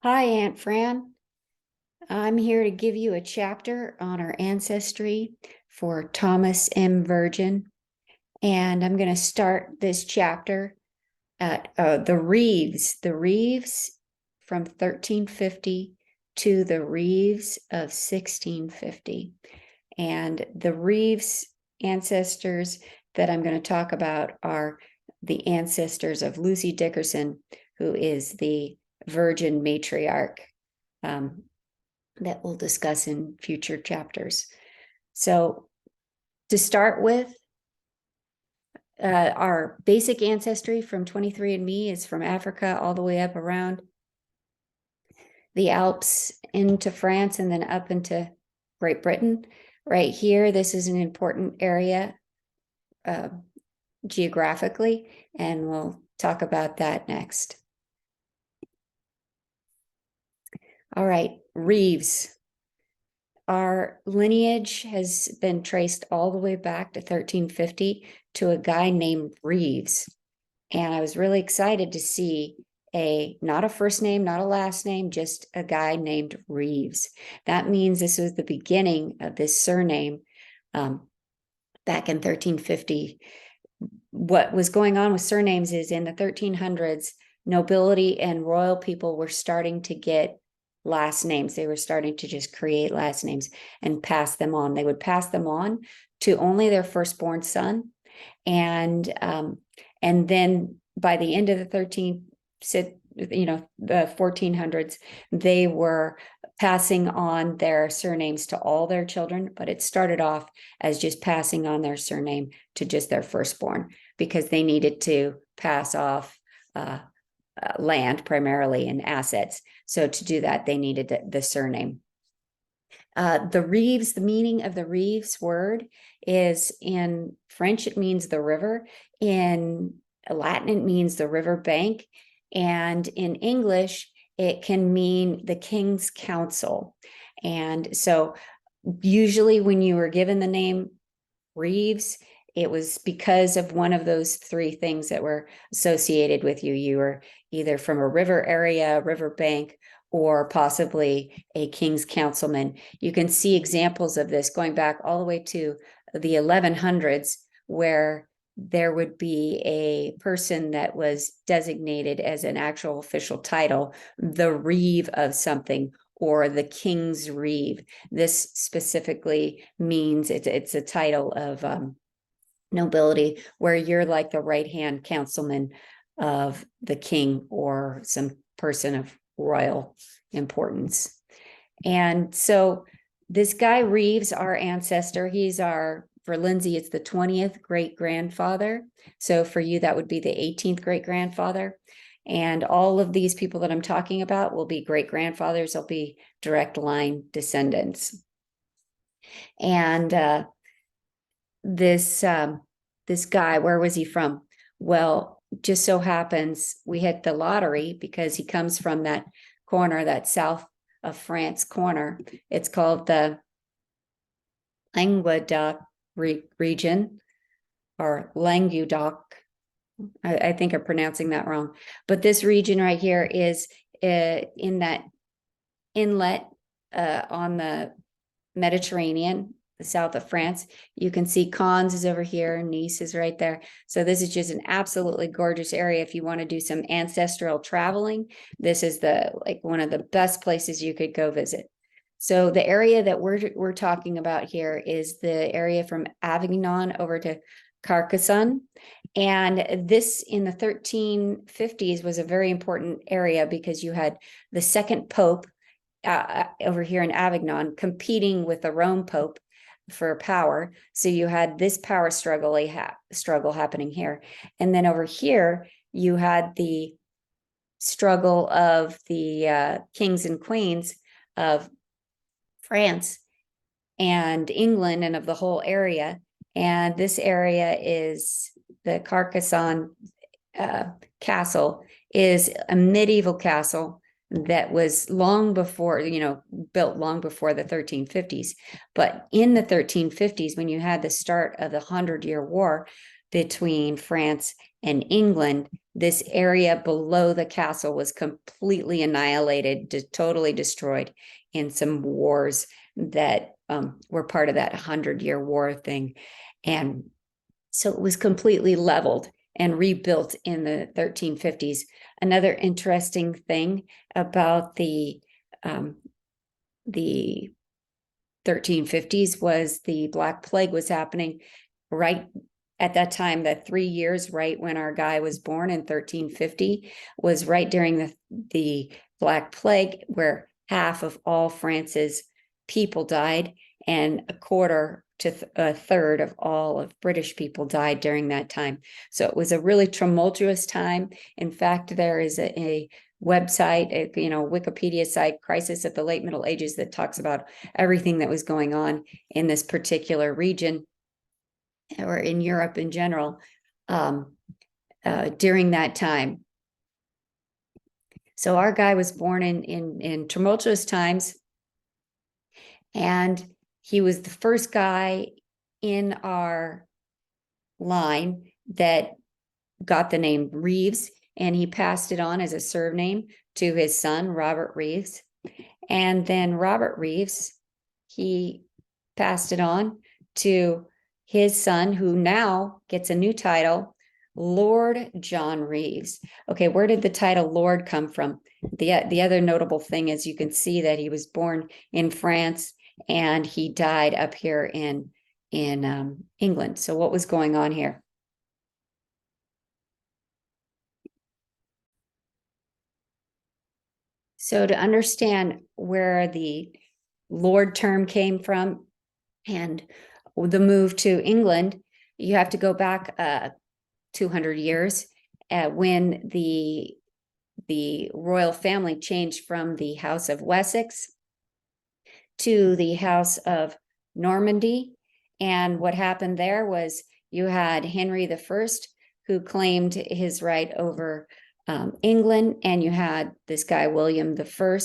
Hi, Aunt Fran. I'm here to give you a chapter on our ancestry for Thomas M. Virgin. And I'm going to start this chapter at the Reves from 1350 to the Reves of 1650. And the Reves ancestors that I'm going to talk about are the ancestors of Lucy Dickerson, who is the Virgin matriarch. Um, that we'll discuss in future chapters. So to start with, our basic ancestry from 23andMe is from Africa all the way up around the Alps into France and then up into Great Britain. Right here, this is an important area geographically, and we'll talk about that next. All right, Reves. Our lineage has been traced all the way back to 1350 to a guy named Reves. And I was really excited to see not a first name, not a last name, just a guy named Reves. That means this was the beginning of this surname back in 1350. What was going on with surnames is in the 1300s, nobility and royal people were starting to get last names. They were starting to just create last names and pass them on. They would pass them on to only their firstborn son. And then by the end of the the 1400s, they were passing on their surnames to all their children, but it started off as just passing on their surname to just their firstborn because they needed to pass off land primarily and assets. So to do that, they needed the surname. The Reves, the meaning of the Reves word is in French, it means the river. In Latin, it means the river bank. And in English, it can mean the king's council. And so usually when you were given the name Reves, it was because of one of those three things that were associated with you. You were either from a river area, river bank, or possibly a king's councilman. You can see examples of this going back all the way to the 1100s, where there would be a person that was designated as an actual official title, the Reeve of something, or the King's Reeve. This specifically means it's a title of nobility where you're like the right-hand councilman of the king or some person of royal importance. And so this guy Reves, our ancestor, for Lindsay, it's the 20th great-grandfather. So for you, that would be the 18th great-grandfather. And all of these people that I'm talking about will be great-grandfathers. They'll be direct line descendants. And this guy, where was he from? Well, just so happens we hit the lottery because he comes from that corner, that south of France corner. It's called the Languedoc region, or Languedoc. I think I'm pronouncing that wrong. But this region right here is in that inlet on the Mediterranean, the south of France. You can see Cannes is over here, Nice is right there. So this is just an absolutely gorgeous area. If you want to do some ancestral traveling, this is one of the best places you could go visit. So the area that we're talking about here is the area from Avignon over to Carcassonne. And this in the 1350s was a very important area because you had the second pope over here in Avignon competing with the Rome Pope for power. So you had this power struggle happening here. And then over here, you had the struggle of the kings and queens of France and England and of the whole area. And this area is the Carcassonne castle, is a medieval castle that was built long before the 1350s. But in the 1350s, when you had the start of the 100-Year War, between France and England, this area below the castle was completely annihilated, totally destroyed in some wars that were part of that 100-year war thing. And so it was completely leveled and rebuilt in the 1350s. Another interesting thing about the 1350s was the Black Plague was happening right at that time. That 3 years right when our guy was born in 1350 was right during the Black Plague, where half of all France's people died, and a quarter to a third of all of British people died during that time. So it was a really tumultuous time. In fact, there is a website, Wikipedia site, Crisis at the Late Middle Ages, that talks about everything that was going on in this particular region, or in Europe in general, during that time. So our guy was born in tumultuous times, and he was the first guy in our line that got the name Reves, and he passed it on as a surname to his son, Robert Reves. And then Robert Reves, he passed it on to his son, who now gets a new title, Lord John Reves. Okay, where did the title Lord come from? The other notable thing is you can see that he was born in France and he died up here in England. So what was going on here? So to understand where the Lord term came from and the move to England, you have to go back 200 years when the royal family changed from the House of Wessex to the House of Normandy. And what happened there was you had Henry I, who claimed his right over England, and you had this guy, William I,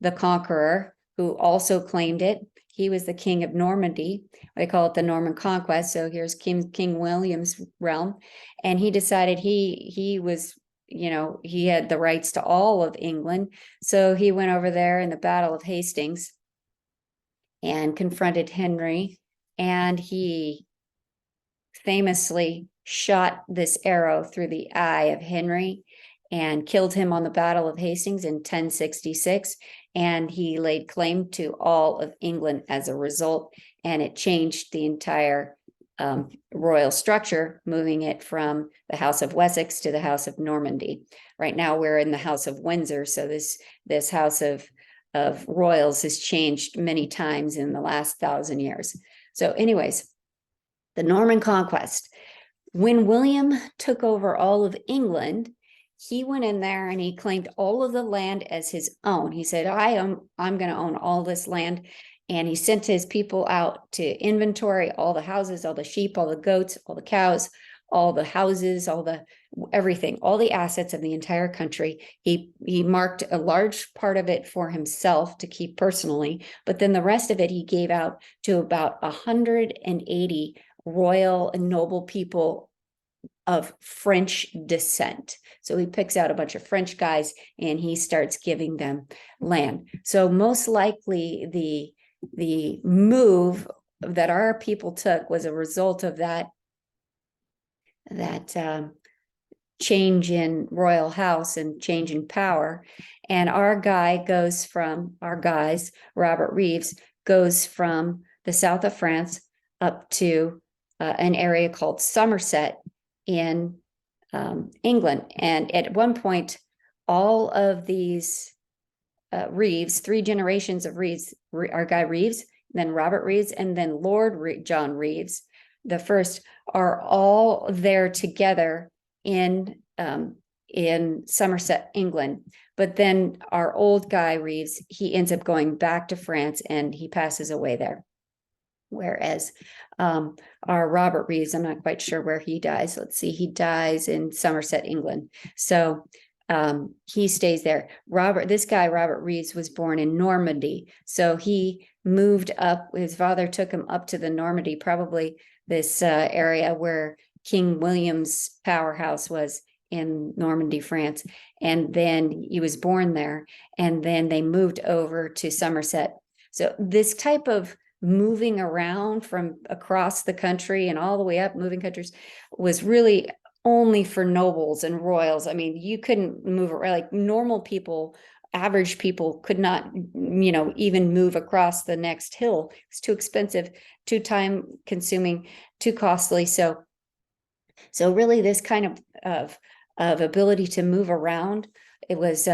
the Conqueror, who also claimed it. He was the king of Normandy. They call it the Norman Conquest. So here's King William's realm. And he decided he was, he had the rights to all of England. So he went over there in the Battle of Hastings and confronted Henry. And he famously shot this arrow through the eye of Henry and killed him on the Battle of Hastings in 1066. And he laid claim to all of England as a result. And it changed the entire royal structure, moving it from the House of Wessex to the House of Normandy. Right now we're in the House of Windsor. So this House of royals has changed many times in the last 1,000 years. So anyways, the Norman Conquest. When William took over all of England, he went in there and he claimed all of the land as his own. He said, I'm going to own all this land. And he sent his people out to inventory all the houses, all the sheep, all the goats, all the cows, all the houses, everything, all the assets of the entire country. He marked a large part of it for himself to keep personally, but then the rest of it he gave out to about 180 royal and noble people of French descent. So he picks out a bunch of French guys and he starts giving them land. So most likely the move that our people took was a result of that change in royal house and change in power. And our guys, Robert Reves, goes from the south of France up to an area called Somerset in England. And at one point, all of these Reves, 3 generations of Reves, our guy Reves, then Robert Reves, and then Lord John Reves, the first, are all there together in Somerset, England. But then our old guy Reves, he ends up going back to France and he passes away there. Whereas our Robert Reves, I'm not quite sure where he dies. Let's see, he dies in Somerset, England. So he stays there. This guy, Robert Reves, was born in Normandy. So he moved up, his father took him up to the Normandy, probably this area where King William's powerhouse was in Normandy, France. And then he was born there. And then they moved over to Somerset. So this type of moving around from across the country and all the way up, moving countries, was really only for nobles and royals. I mean, you couldn't move around, like normal people, average people could not, even move across the next hill. It's too expensive, too time consuming, too costly. So really this kind of ability to move around, it was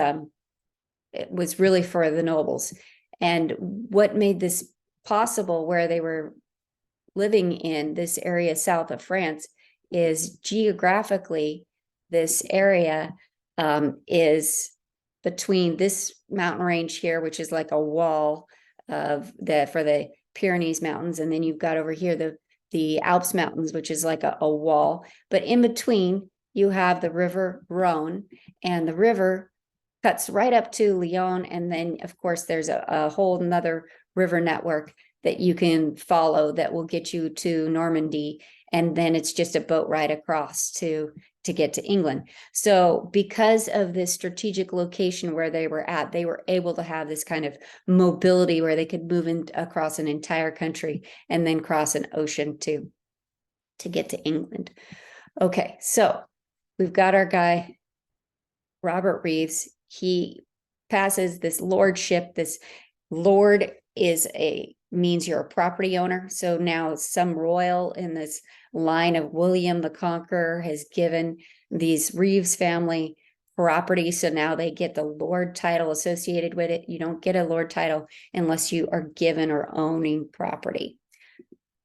really for the nobles. And what made this possible, where they were living in this area south of France, is geographically this area is between this mountain range here, which is like a wall for the Pyrenees Mountains, and then you've got over here the Alps Mountains, which is like a wall. But in between, you have the river Rhone, and the river cuts right up to Lyon. And then, of course, there's a whole another river network that you can follow that will get you to Normandy. And then it's just a boat ride across to get to England. So because of this strategic location where they were at, they were able to have this kind of mobility where they could move across an entire country and then cross an ocean to get to England. Okay, so we've got our guy, Robert Reves. He passes this lordship. This lord means you're a property owner. So now some royal in this line of William the Conqueror has given these Reves family property. So now they get the lord title associated with it. You don't get a lord title unless you are given or owning property.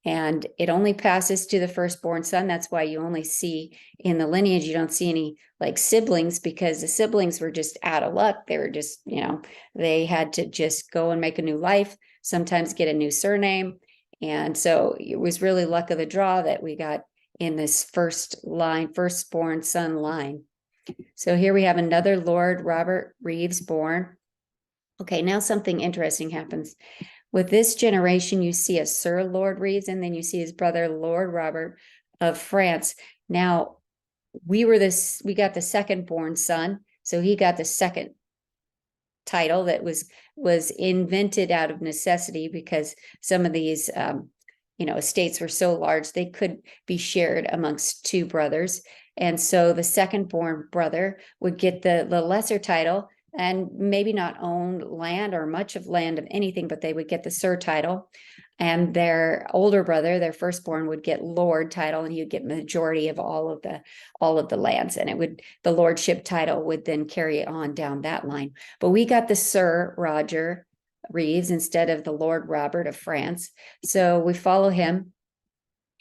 And it only passes to the firstborn son. That's why you only see in the lineage, you don't see any like siblings, because the siblings were just out of luck. They were just, they had to just go and make a new life, sometimes get a new surname. And so it was really luck of the draw that we got in this firstborn son line. So here we have another Lord Robert Reves born. Okay, now something interesting happens. With this generation, you see a Sir Lord Reves, and then you see his brother, Lord Robert of France. Now, we got the second born son, so he got the second title that was invented out of necessity, because some of these estates were so large they could be shared amongst two brothers. And so the second born brother would get the lesser title, and maybe not own land or much of land of anything, but they would get the Sir title. And their older brother, their firstborn, would get Lord title, and he would get majority of all of the lands. And the lordship title would then carry on down that line. But we got the Sir Roger Reves instead of the Lord Robert of France. So we follow him,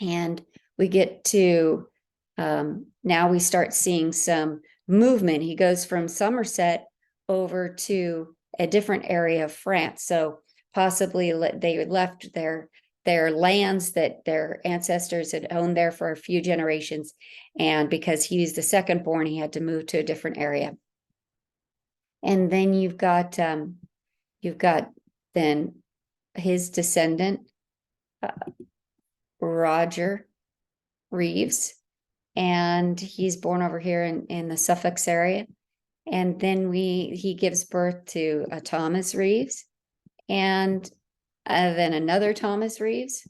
and we get to now we start seeing some movement. He goes from Somerset over to a different area of France. So possibly they left their lands that their ancestors had owned there for a few generations. And because he was the second born, he had to move to a different area. And then you've got then his descendant, Roger Reves, and he's born over here in the Suffolk area. And then he gives birth to a Thomas Reves, and then another Thomas Reves.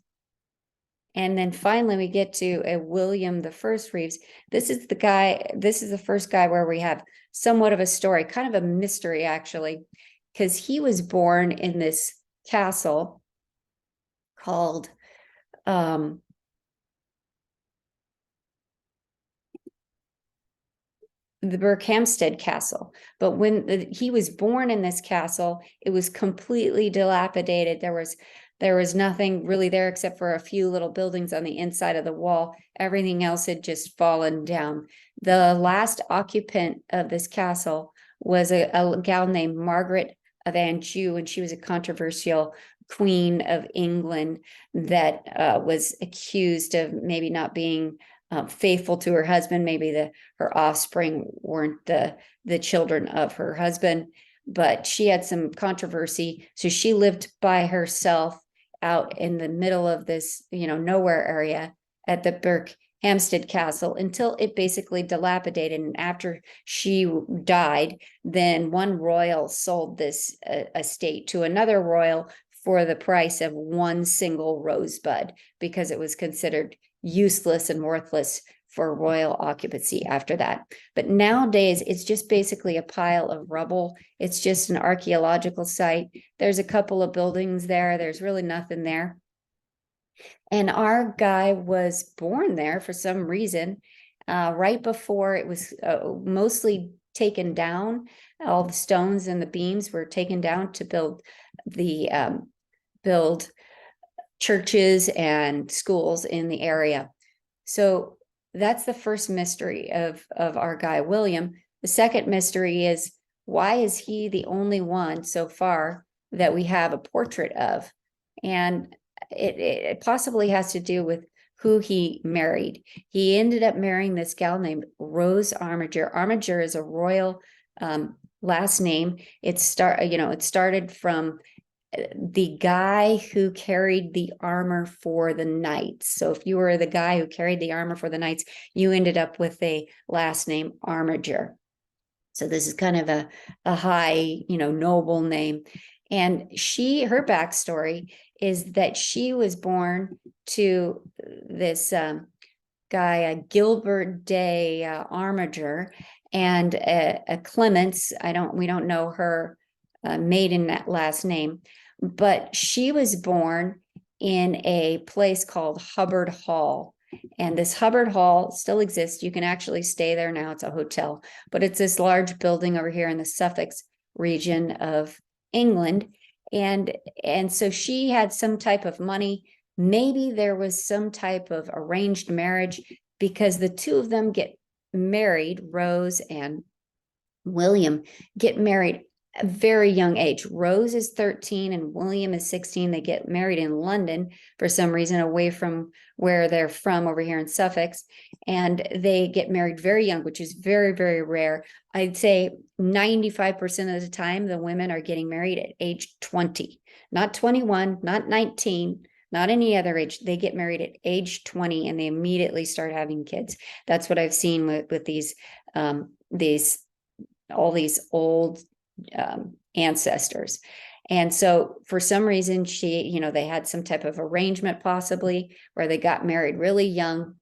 And then finally we get to a William the First Reves. This is the first guy where we have somewhat of a story, kind of a mystery actually, because he was born in this castle called the Berkhamsted Castle. But when he was born in this castle, it was completely dilapidated. There was nothing really there except for a few little buildings on the inside of the wall. Everything else had just fallen down. The last occupant of this castle was a gal named Margaret of Anjou, and she was a controversial queen of England that was accused of maybe not being faithful to her husband. Maybe her offspring weren't the children of her husband, but she had some controversy. So she lived by herself out in the middle of this, nowhere area at the Hampstead Castle until it basically dilapidated. And after she died, then one royal sold this estate to another royal for the price of one single rosebud, because it was considered useless and worthless for royal occupancy after that. But nowadays, it's just basically a pile of rubble. It's just an archaeological site. There's a couple of buildings there. There's really nothing there. And our guy was born there for some reason, right before it was mostly taken down. All the stones and the beams were taken down to build churches and schools in the area. So that's the first mystery of our guy, William. The second mystery is, why is he the only one so far that we have a portrait of? And it possibly has to do with who he married. He ended up marrying this gal named Rose Armiger. Armiger is a royal last name. It started from the guy who carried the armor for the knights. So if you were the guy who carried the armor for the knights, you ended up with a last name Armiger. So this is kind of a high, noble name. And her backstory is that she was born to this guy, Gilbert de Armiger, and a Clements. We don't know her maiden last name, but she was born in a place called Hubbard Hall. And this Hubbard Hall still exists. You can actually stay there now. It's a hotel, but it's this large building over here in the Sussex region of England. And so she had some type of money. Maybe there was some type of arranged marriage, because the two of them get married, Rose and William get married at a very young age. Rose is 13 and William is 16. They get married in London for some reason, away from where they're from over here in Suffolk. And they get married very young, which is very, very rare. I'd say 95% of the time, the women are getting married at age 20, not 21, not 19, not any other age. They get married at age 20 and they immediately start having kids. That's what I've seen with these all these old ancestors. And so for some reason, they had some type of arrangement possibly where they got married really young.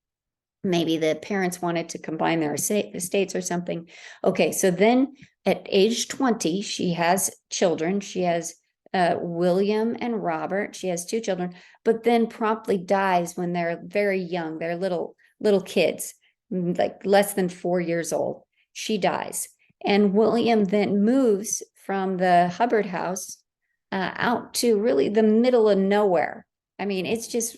Maybe the parents wanted to combine their estates or something. Okay, so then at age 20, she has children. She has William and Robert. She has two children, but then promptly dies when they're very young. They're little kids, like less than 4 years old. She dies. And William then moves from the Hubbard house out to really the middle of nowhere. I mean, it just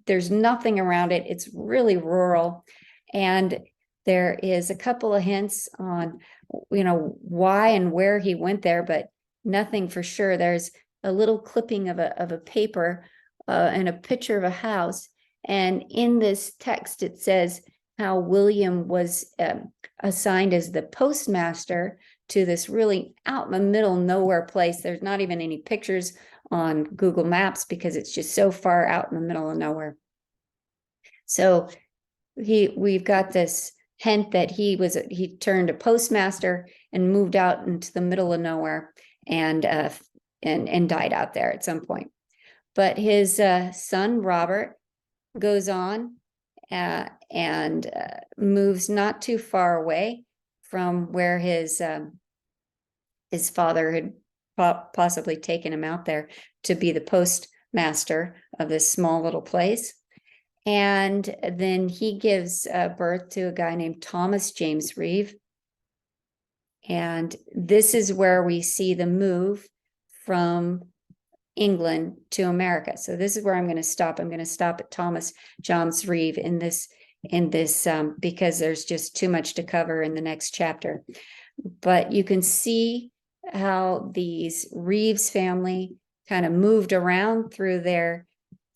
there's nothing around it. It's really rural. And there is a couple of hints on, why and where he went there, but nothing for sure. There's a little clipping of a paper and a picture of a house. And in this text, it says how William was assigned as the postmaster to this really out in the middle nowhere place. There's not even any pictures on Google Maps because it's just so far out in the middle of nowhere. So we've got this hint that he turned a postmaster and moved out into the middle of nowhere and died out there at some point. But his son Robert goes on and moves not too far away from where his father had possibly taken him out there to be the postmaster of this small little place. And then he gives birth to a guy named Thomas James Reves. And this is where we see the move from England to America. So this is where I'm going to stop. I'm going to stop at Thomas James Reves in this because there's just too much to cover in the next chapter. But you can see how these Reves family kind of moved around through their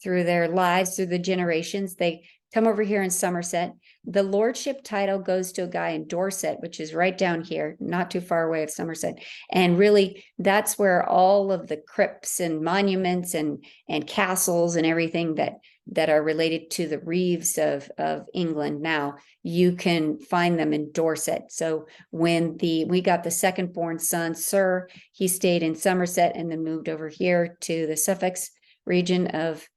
lives, through the generations. They come over here in Somerset. The lordship title goes to a guy in Dorset, which is right down here, not too far away of Somerset. And really, that's where all of the crypts and monuments and castles and everything that that are related to the Reves of England now, you can find them in Dorset. So when we got the second born son, Sir, he stayed in Somerset and then moved over here to the Suffolk region of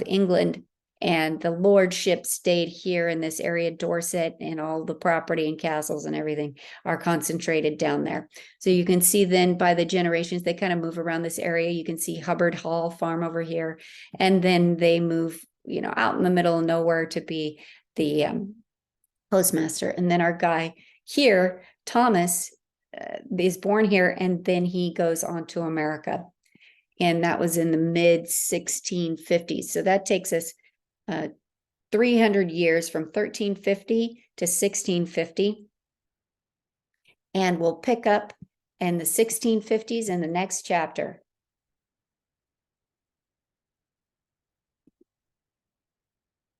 England. And the lordship stayed here in this area, Dorset, and all the property and castles and everything are concentrated down there. So you can see then by the generations, they kind of move around this area. You can see Hubbard Hall farm over here. And then they move, out in the middle of nowhere to be the postmaster. And then our guy here, Thomas, is born here, and then he goes on to America. And that was in the mid 1650s. So that takes us 300 years from 1350 to 1650. And we'll pick up in the 1650s in the next chapter.